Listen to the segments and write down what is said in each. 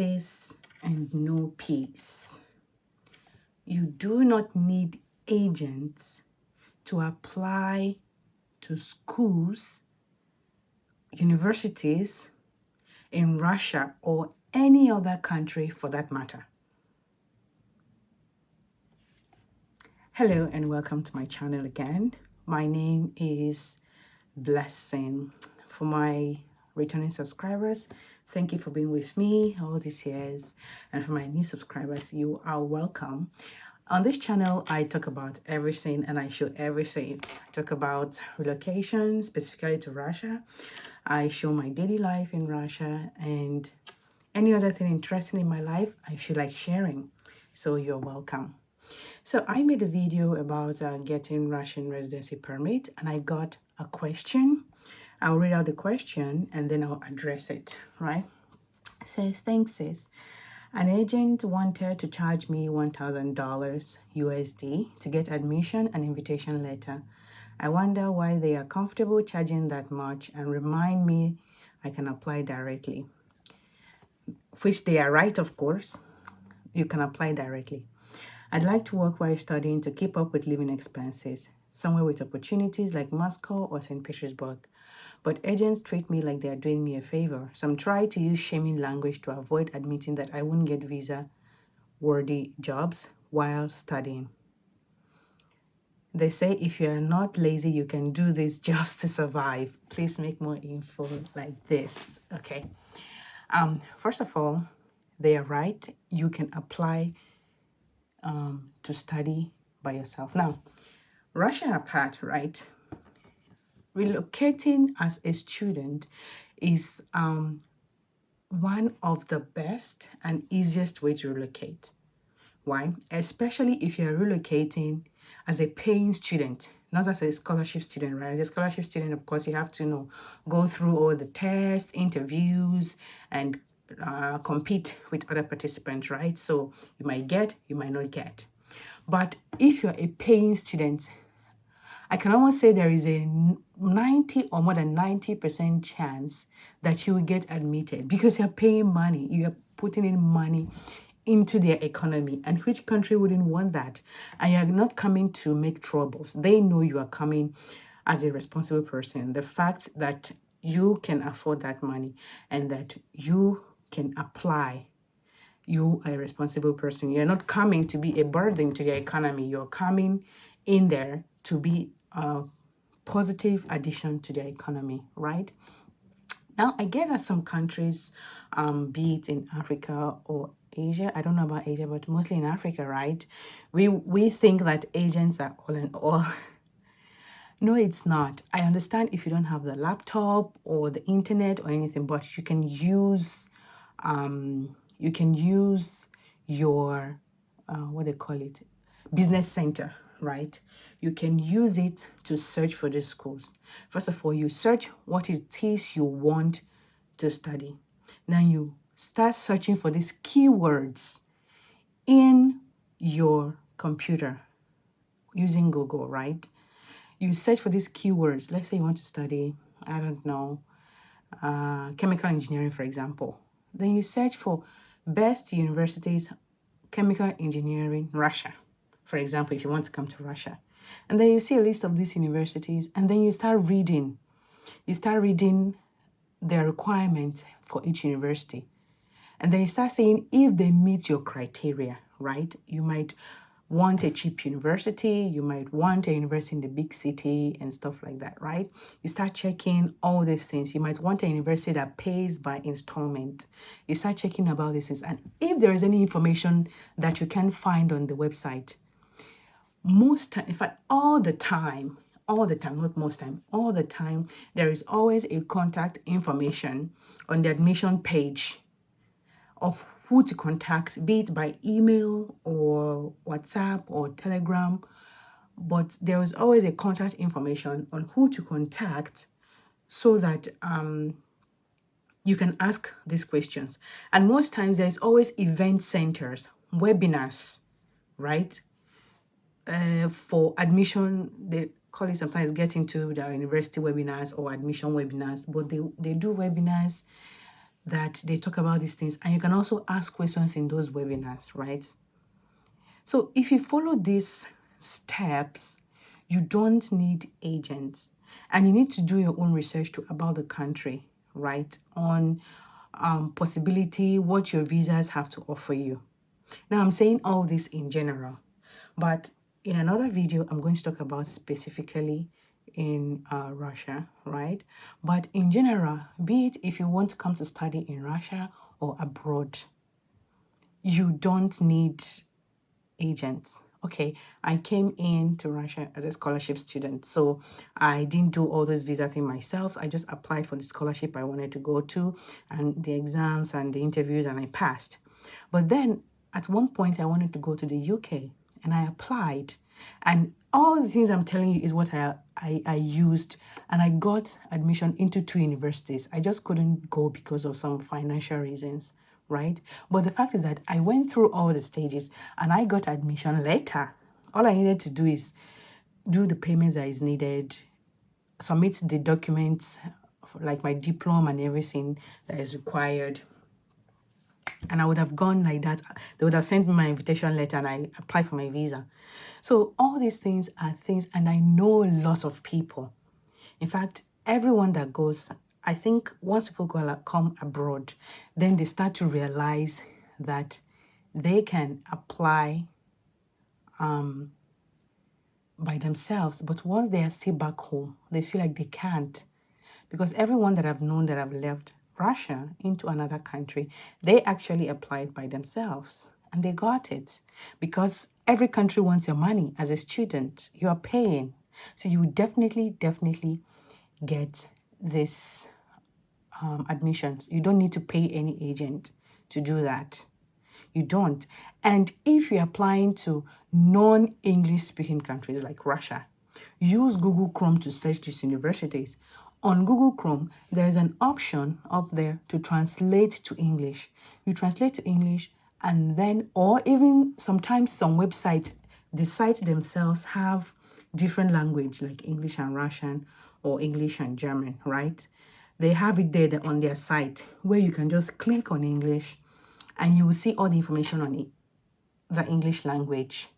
justice and no peace. You do not need agents to apply to schools, universities in Russia or any other country for that matter. Hello and welcome to my channel again. My name is Blessing. For my returning subscribers, thank you for being with me all these years, and for my new subscribers, you are welcome. On this channel, I talk about everything and I show everything. I talk about relocation, specifically to Russia. I show my daily life in Russia and any other thing interesting in my life I feel like sharing. So you're welcome. So I made a video about getting Russian residency permit, and I got a question. I'll read out the question and then I'll address it, right? It says, thanks sis. An agent wanted to charge me $1,000 USD to get admission and invitation letter. I wonder why they are comfortable charging that much and remind me I can apply directly. Which they are right, of course. You can apply directly. I'd like to work while studying to keep up with living expenses, somewhere with opportunities like Moscow or St. Petersburg. But agents treat me like they are doing me a favor. Some try to use shaming language to avoid admitting that I wouldn't get visa-worthy jobs while studying. They say if you are not lazy, you can do these jobs to survive. Please make more info like this, okay? First of all, they are right. You can apply to study by yourself. Now, Russia apart, right? Relocating as a student is one of the best and easiest way to relocate. Why? Especially if you're relocating as a paying student, not as a scholarship student, right? As a scholarship student, of course, you have to go through all the tests, interviews, and compete with other participants, right? So you might get, you might not get. But if you're a paying student, I can almost say there is a 90 or more than 90% chance that you will get admitted because you're paying money. You're putting in money into their economy, and which country wouldn't want that? And you're not coming to make troubles. They know you are coming as a responsible person. The fact that you can afford that money and that you can apply, you are a responsible person. You're not coming to be a burden to the economy. You're coming in there to be a positive addition to the economy, right? Now, I get that some countries, be it in Africa or Asia, I don't know about Asia, but mostly in Africa, right? We think that agents are all in all. No, it's not. I understand if you don't have the laptop or the internet or anything, but you can use your what they call it, business center, right? You can use it to search for the schools. First of all, you search what it is you want to study. Now you start searching for these keywords in your computer using Google, right? You search for these keywords. Let's say you want to study, I don't know, chemical engineering, for example. Then you search for best universities, chemical engineering, Russia, for example, if you want to come to Russia. And then you see a list of these universities, and then you start reading. You start reading their requirements for each university. And then you start saying if they meet your criteria, right? You might want a cheap university, you might want a university in the big city and stuff like that, right? You start checking all these things. You might want a university that pays by installment. You start checking about these things. And if there is any information that you can find on the website, most time, in fact, all the time, not most time, all the time, there is always a contact information on the admission page of who to contact, be it by email or WhatsApp or Telegram. But there is always a contact information on who to contact so that you can ask these questions. And most times there's always event centers, webinars, right? For admission, they call it sometimes get into the university webinars or admission webinars, but they do webinars that they talk about these things, and you can also ask questions in those webinars, right? So if you follow these steps, you don't need agents, and you need to do your own research about the country, right? On possibility, what your visas have to offer you. Now, I'm saying all this in general, but in another video, I'm going to talk about specifically in Russia, right? But in general, be it if you want to come to study in Russia or abroad, you don't need agents. Okay, I came into Russia as a scholarship student, so I didn't do all this visa thing myself. I just applied for the scholarship I wanted to go to and the exams and the interviews, and I passed. But then at one point I wanted to go to the UK, and I applied, and all the things I'm telling you is what I used, and I got admission into 2 universities. I just couldn't go because of some financial reasons, right? But the fact is that I went through all the stages and I got admission later. All I needed to do is do the payments that is needed, submit the documents like my diploma and everything that is required, and I would have gone like that. They would have sent me my invitation letter and I applied for my visa. So all these things are things, and I know lots of people. In fact, everyone that goes, I think once people come abroad, then they start to realize that they can apply by themselves. But once they are still back home, they feel like they can't. Because everyone that I've known that have left Russia into another country, they actually applied by themselves and they got it. Because every country wants your money as a student. You are paying. So you would definitely get this admissions. You don't need to pay any agent to do that. You don't. And if you're applying to non-English speaking countries like Russia, use Google Chrome to search these universities. On Google Chrome, there is an option up there to translate to English. You translate to English, and then, or even sometimes some websites, the sites themselves have different language like English and Russian or English and German, right? They have it there on their site where you can just click on English and you will see all the information on it, the English language,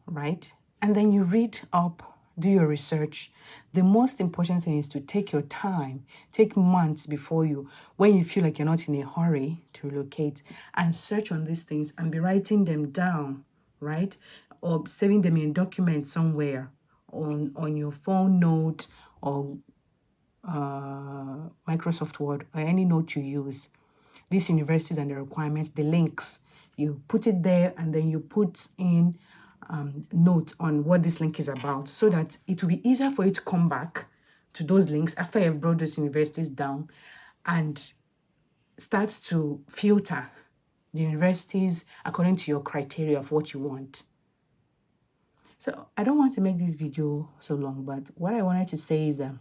right? And then you read up, do your research. The most important thing is to take your time, take months before you, when you feel like you're not in a hurry to relocate, and search on these things and be writing them down, right? Or saving them in documents somewhere on your phone note or Microsoft Word or any note you use. These universities and the requirements, the links, you put it there, and then you put in notes on what this link is about, so that it will be easier for you to come back to those links after you've brought those universities down and start to filter the universities according to your criteria of what you want. So I don't want to make this video so long, but what I wanted to say is that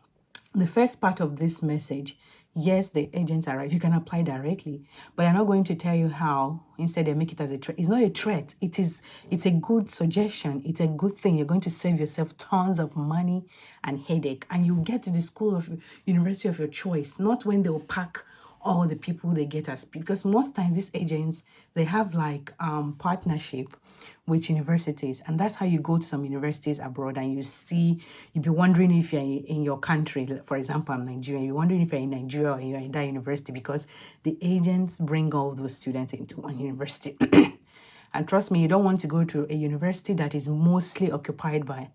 the first part of this message, yes, the agents are right. You can apply directly, but I'm not going to tell you how. Instead, they make it as a threat. It's not a threat. It's a good suggestion. It's a good thing. You're going to save yourself tons of money and headache, and you get to the school of university of your choice, not when they'll pack all the people they get as, because most times these agents, they have like partnership with universities, and that's how you go to some universities abroad and you'll be wondering if you're in your country. For example, I'm Nigerian. You're wondering if you're in Nigeria or you're in that university, because the agents bring all those students into one university. And trust me, you don't want to go to a university that is mostly occupied by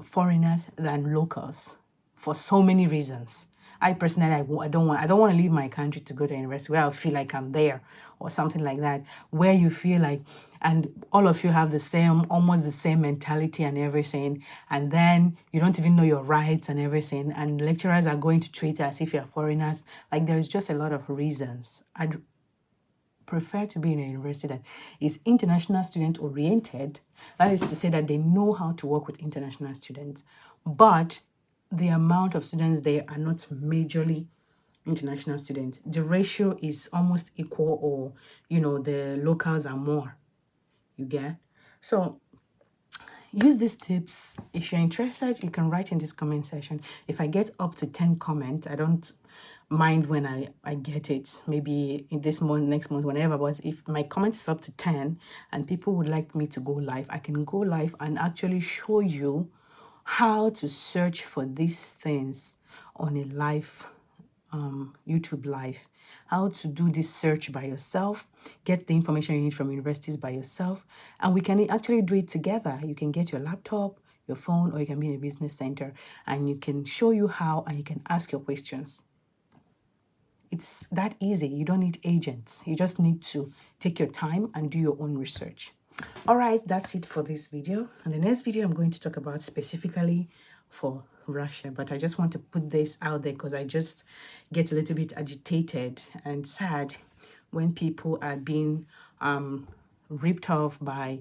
foreigners than locals, for so many reasons. I personally, I don't want to leave my country to go to a university where I feel like I'm there or something like that, where you feel like, and all of you have almost the same mentality and everything, and then you don't even know your rights and everything, and lecturers are going to treat you as if you're foreigners. Like, there's just a lot of reasons. I'd prefer to be in a university that is international student oriented. That is to say that they know how to work with international students, but the amount of students there are not majorly international students. The ratio is almost equal, or the locals are more. You get? So use these tips. If you're interested, you can write in this comment section. If I get up to 10 comments, I don't mind when I get it, maybe in this month, next month, whenever. But if my comment is up to 10 and people would like me to go live, I can go live and actually show you how to search for these things on a live YouTube live, how to do this search by yourself, get the information you need from universities by yourself, and we can actually do it together. You can get your laptop, your phone, or you can be in a business center, and you can show you how, and you can ask your questions. It's that easy. You don't need agents. You just need to take your time and do your own research. All right, that's it for this video. And the next video, I'm going to talk about specifically for Russia, but I just want to put this out there because I just get a little bit agitated and sad when people are being ripped off by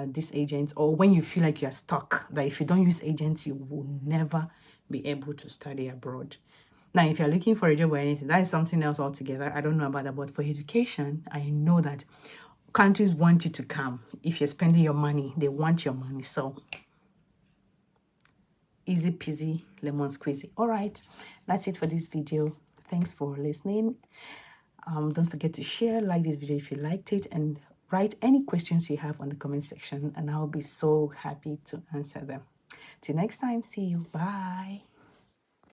these agents, or when you feel like you're stuck, that if you don't use agents, you will never be able to study abroad. Now, if you're looking for a job or anything, that is something else altogether. I don't know about that, but for education, I know that countries want you to come. If you're spending your money, they want your money. So, easy peasy, lemon squeezy. All right, that's it for this video. Thanks for listening. Don't forget to share, like this video if you liked it, and write any questions you have on the comment section, and I'll be so happy to answer them. Till next time, see you. Bye.